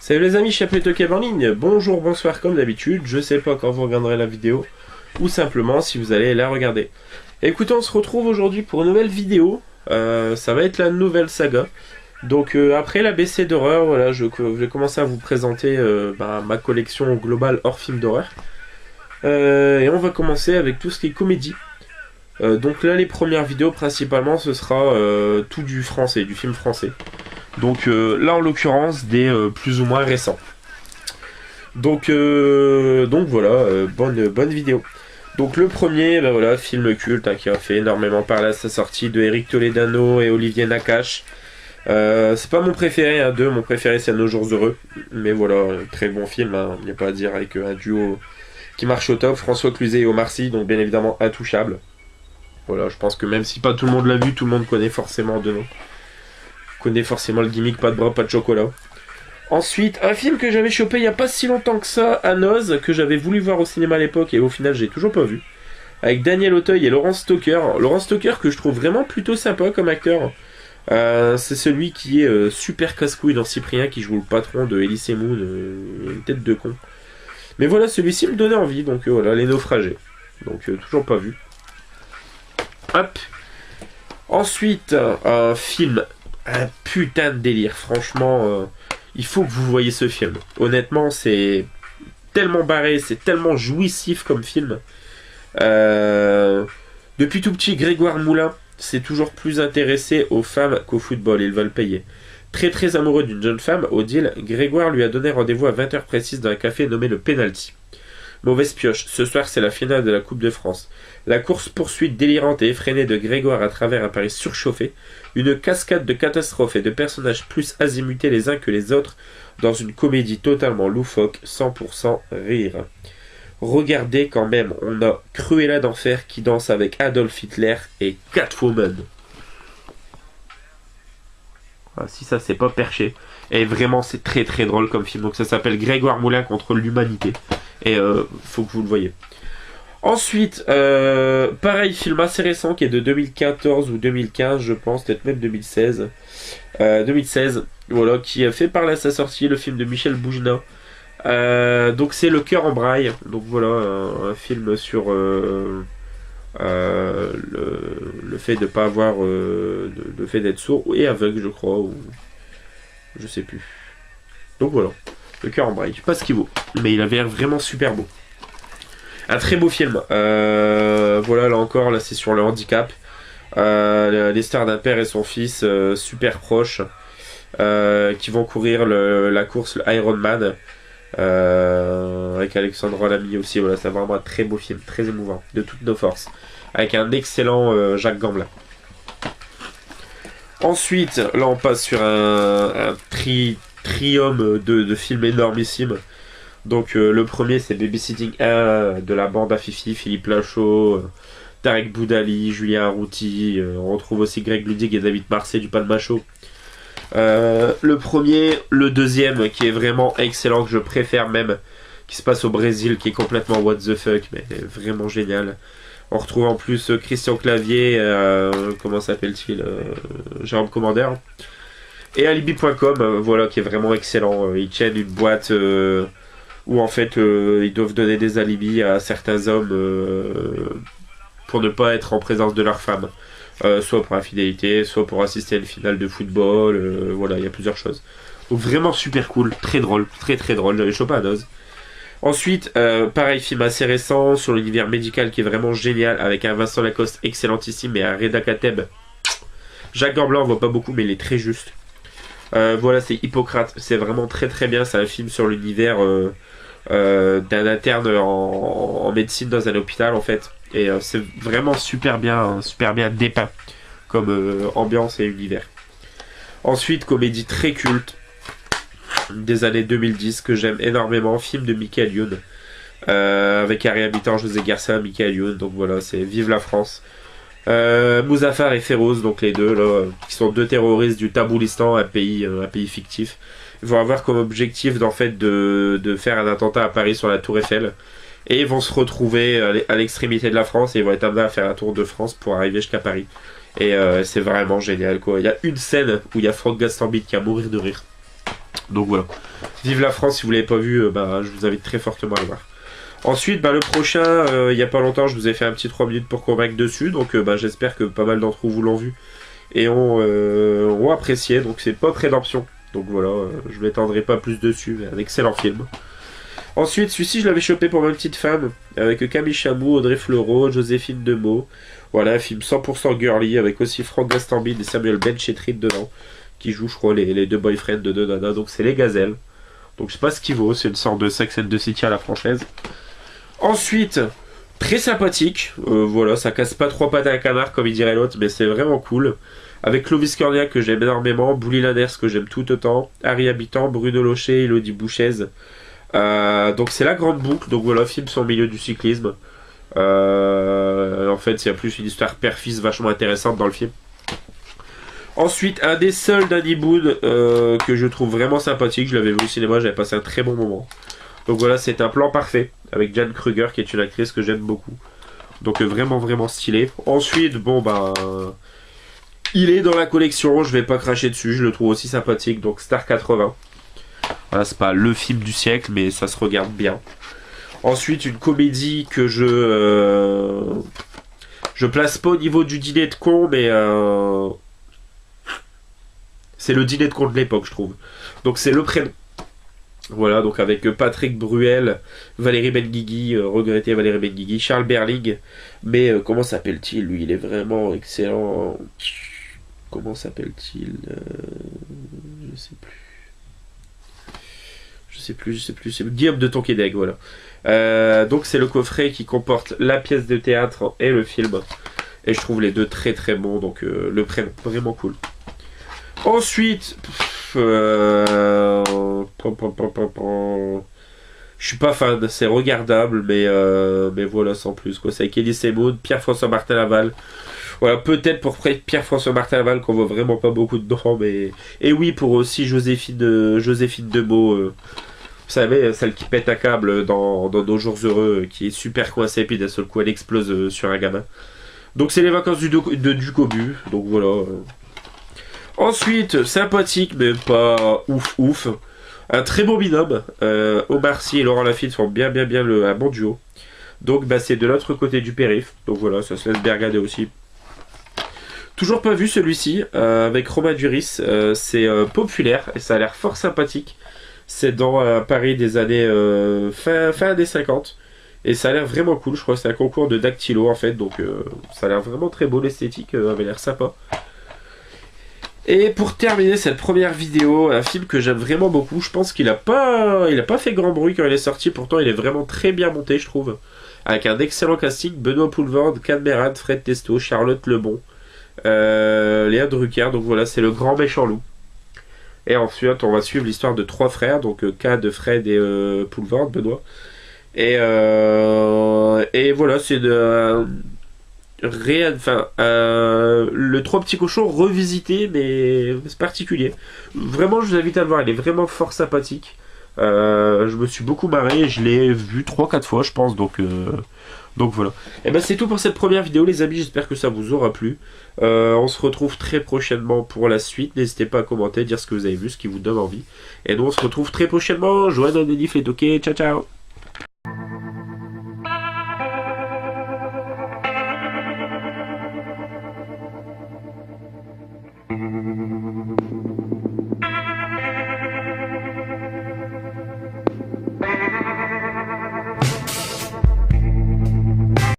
Salut les amis, Chapleto Kev en ligne, bonjour, bonsoir comme d'habitude, je sais pas quand vous regarderez la vidéo, ou simplement si vous allez la regarder. Écoutez, on se retrouve aujourd'hui pour une nouvelle vidéo, ça va être la nouvelle saga. Donc après l'ABC d'horreur, voilà, je vais commencer à vous présenter ma collection globale hors film d'horreur. Et on va commencer avec tout ce qui est comédie. Donc là les premières vidéos principalement ce sera tout du français, du film français. Donc là en l'occurrence des plus ou moins récents. Donc voilà, bonne vidéo. Donc le premier, voilà, film culte qui a fait énormément parler à sa sortie, de Eric Toledano et Olivier Nakache. C'est pas mon préféré, mon préféré c'est Nos Jours Heureux. Mais voilà, très bon film, il n'y a pas à dire, avec un duo qui marche au top, François Cluzet et Omar Sy, donc bien évidemment intouchable. Voilà, je pense que même si pas tout le monde l'a vu, tout le monde connaît forcément de nom. Connaît forcément le gimmick, pas de bras, pas de chocolat. Ensuite, un film que j'avais chopé il n'y a pas si longtemps que ça, à Noz, que j'avais voulu voir au cinéma à l'époque et au final j'ai toujours pas vu. Avec Daniel Auteuil et Laurence Stocker. Laurence Stocker que je trouve vraiment plutôt sympa comme acteur. C'est celui qui est super casse-couille dans Cyprien, qui joue le patron de Elise Moon, une tête de con. Mais voilà, celui-ci me donnait envie, donc voilà, Les Naufragés. Donc toujours pas vu. Hop. Ensuite, un film, un putain de délire. Franchement, il faut que vous voyez ce film. Honnêtement, c'est tellement barré, c'est tellement jouissif comme film. Depuis tout petit, Grégoire Moulin s'est toujours plus intéressé aux femmes qu'au football. Ils veulent payer. Très très amoureux d'une jeune femme, Odile, Grégoire lui a donné rendez-vous à 20h précise dans un café nommé le Penalty. Mauvaise pioche, ce soir c'est la finale de la Coupe de France. La course-poursuite délirante et effrénée de Grégoire à travers un Paris surchauffé, une cascade de catastrophes et de personnages plus azimutés les uns que les autres dans une comédie totalement loufoque, 100% rire. Regardez quand même, on a Cruella d'Enfer qui danse avec Adolf Hitler et Catwoman. Si ça c'est pas perché. Et vraiment c'est très très drôle comme film. Donc ça s'appelle Grégoire Moulin contre l'humanité. Et faut que vous le voyez. Ensuite, pareil, film assez récent qui est de 2014 ou 2015 je pense, peut-être même 2016. 2016, voilà, qui a fait parler à sa sortie le film de Michel Boujna. Donc c'est Le Cœur en braille. Donc voilà, un film sur le fait de pas avoir le fait d'être sourd et aveugle je crois, ou je sais plus. Donc voilà, Le Cœur en braille, je sais pas ce qu'il vaut, mais il avait l'air vraiment super beau. Un très beau film. Voilà, là encore, là c'est sur le handicap. L'histoire d'un père et son fils super proches qui vont courir la course, le Ironman, avec Alexandra Lamy aussi. Voilà, c'est vraiment un très beau film, très émouvant, de toutes nos forces, avec un excellent Jacques Gamblin. Ensuite, là on passe sur un trium de films énormissimes. Donc le premier c'est Babysitting 1 de la bande à Fifi, Philippe Lachaud, Tarek Boudali, Julien Arrouti, on retrouve aussi Greg Ludig et David Marseille du Pan de Macho. Le premier, le deuxième qui est vraiment excellent, que je préfère même, qui se passe au Brésil, qui est complètement what the fuck, mais vraiment génial. On retrouve en plus Christian Clavier, comment s'appelle-t-il, Jérôme Commandeur, et Alibi.com, voilà, qui est vraiment excellent. Ils tiennent une boîte où en fait ils doivent donner des alibis à certains hommes pour ne pas être en présence de leur femme. Soit pour infidélité, soit pour assister à une finale de football, voilà, il y a plusieurs choses. Donc vraiment super cool, très drôle, très très drôle, j'avais chopé à dose. Ensuite, pareil, film assez récent sur l'univers médical qui est vraiment génial, avec un Vincent Lacoste excellentissime et un Reda Kateb. Jacques Gamblin on voit pas beaucoup mais il est très juste. Voilà, c'est Hippocrate, c'est vraiment très très bien, c'est un film sur l'univers d'un interne en médecine dans un hôpital en fait. Et c'est vraiment super bien dépeint comme ambiance et univers. Ensuite, comédie très culte des années 2010 que j'aime énormément, film de Michael Youn, avec Harry Habitant, José Garcia, Michael Youn. Donc voilà, c'est Vive la France. Mouzaffar et Féroz, donc les deux là, qui sont deux terroristes du Taboulistan, un pays fictif. Ils vont avoir comme objectif d'en fait de faire un attentat à Paris sur la Tour Eiffel. Et ils vont se retrouver à l'extrémité de la France et ils vont être amenés à faire un tour de France pour arriver jusqu'à Paris. Et c'est vraiment génial quoi. Il y a une scène où il y a Franck Gastambide qui a mourir de rire. Donc voilà. Vive la France, si vous l'avez pas vu, je vous invite très fortement à le voir. Ensuite, le prochain, il y a pas longtemps, je vous ai fait un petit 3 minutes pour convaincre dessus, donc j'espère que pas mal d'entre vous l'ont vu et ont apprécié, donc c'est Pop Redemption. Donc voilà, je m'étendrai pas plus dessus, mais un excellent film. Ensuite, celui-ci, je l'avais chopé pour ma petite femme, avec Camille Chamou, Audrey Fleurot, Joséphine Demeaux. Voilà, un film 100% girly, avec aussi Franck Gastambide et Samuel Benchetrit dedans, qui jouent, je crois, les deux boyfriends de deux nanas, donc c'est Les Gazelles. Donc je sais pas ce qu'il vaut, c'est une sorte de Sex and the City à la française. Ensuite, très sympathique, voilà, ça casse pas trois pattes à un canard comme il dirait l'autre, mais c'est vraiment cool. Avec Clovis Cornillac que j'aime énormément, Bouli Landers que j'aime tout autant, Harry Habitant, Bruno Locher, Elodie Bouchez. Donc c'est la grande boucle, donc voilà, film sur le milieu du cyclisme. En fait, il y a plus une histoire père-fils vachement intéressante dans le film. Ensuite, un des seuls Danny Boone que je trouve vraiment sympathique, je l'avais vu au cinéma, j'avais passé un très bon moment. Donc voilà, c'est Un plan parfait avec Jan Kruger qui est une actrice que j'aime beaucoup. Donc vraiment vraiment stylé. Ensuite, il est dans la collection, je vais pas cracher dessus, je le trouve aussi sympathique. Donc Star 80. Voilà, c'est pas le film du siècle, mais ça se regarde bien. Ensuite, une comédie que je place pas au niveau du dîner de con, mais c'est le dîner de con de l'époque, je trouve. Donc c'est Le Prénom. Voilà, donc avec Patrick Bruel, Valérie Benguigui, regretté Valérie Benguigui, Charles Berling. Mais comment s'appelle-t-il, lui? Il est vraiment excellent. Comment s'appelle-t-il? Je sais plus. C'est Guillaume de Tonquédec, voilà. Donc c'est le coffret qui comporte la pièce de théâtre et le film. Et je trouve les deux très très bons, donc Le Prénom, vraiment cool. Ensuite, je suis pas fan, c'est regardable, mais voilà, sans plus, quoi. C'est avec Elie Semoun, Pierre-François Martin Laval. Voilà, peut-être pour Pierre-François Martin Laval qu'on voit vraiment pas beaucoup dedans, mais. Et oui, pour aussi Joséphine Demeaux, vous savez, celle qui pète un câble dans Nos Jours Heureux, qui est super coincée, puis d'un seul coup elle explose sur un gamin. Donc c'est les vacances du Cobu, donc voilà. Ensuite, sympathique, mais pas ouf ouf. Un très beau binôme. Omar Sy et Laurent Lafitte font bien un bon duo. Donc c'est de l'autre côté du périph'. Donc voilà, ça se laisse bien regarder aussi. Toujours pas vu celui-ci, avec Romain Duris. C'est populaire et ça a l'air fort sympathique. C'est dans Paris des années fin des 50. Et ça a l'air vraiment cool. Je crois que c'est un concours de dactylo en fait. Donc ça a l'air vraiment très beau. L'esthétique avait l'air sympa. Et pour terminer cette première vidéo, un film que j'aime vraiment beaucoup, je pense qu'il a pas fait grand bruit quand il est sorti, pourtant il est vraiment très bien monté, je trouve. Avec un excellent casting, Benoît Poelvoorde, Cadmerade, Fred Testo, Charlotte Lebon, Léa Drucker, donc voilà, c'est Le Grand Méchant Loup. Et ensuite, on va suivre l'histoire de trois frères, donc Cad, Fred et Poelvoorde, Benoît. Et voilà, c'est de... le Trois Petits Cochons revisité, mais c'est particulier. Vraiment, je vous invite à le voir, il est vraiment fort sympathique. Je me suis beaucoup marré, je l'ai vu 3-4 fois, je pense, donc voilà. Et c'est tout pour cette première vidéo, les amis, j'espère que ça vous aura plu. On se retrouve très prochainement pour la suite. N'hésitez pas à commenter, dire ce que vous avez vu, ce qui vous donne envie. Et nous, on se retrouve très prochainement. Joanne, Anelif, les toqués, ciao ciao.